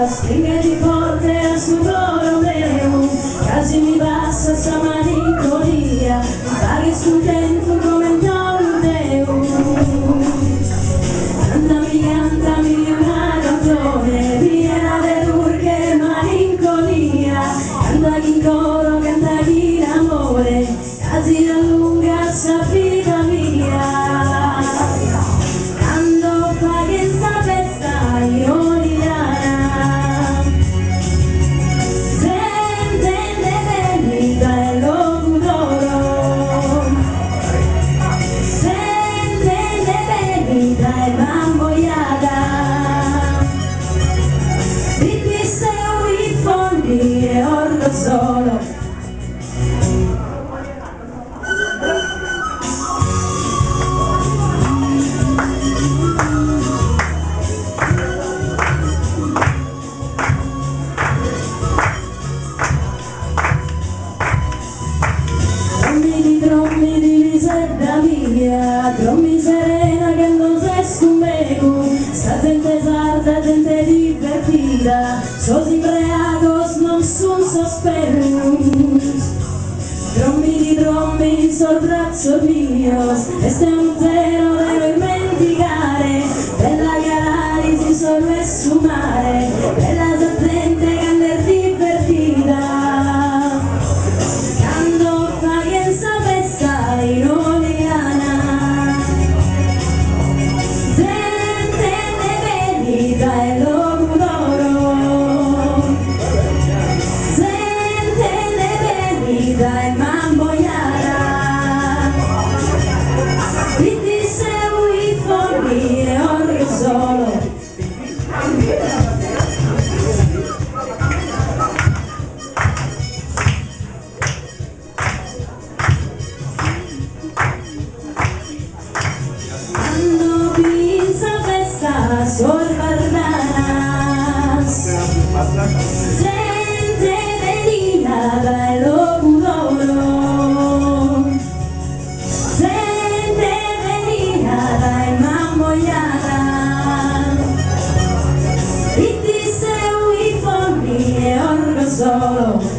Stringati forte a suo Romeo, quasi mi passa sta malinconia, paghi sul tempo come un Teo. Cantami una canzone, piena di urche e malinconia, cantaghi in coro, cantaghi in amore, quasi allunga sta vita mia. Quando fa che sta festa, io e orlo solo. Trommi di miseria mia, trommi serena che non sei scumego, sta gente sarda, gente divertita, sosi breagos non son sosperos. Trommi sul braccio mio, e stai un zero devo dimenticare, bella che si sono sumare, bella gente che è divertita. E locutor, sente le venita e mamboiara, quindi se vuoi fornire orlo solo. Quando pinza festa sol gente venina dal locutor, gente venina dai mammoiara, quindi se vuoi fornire orlo solo.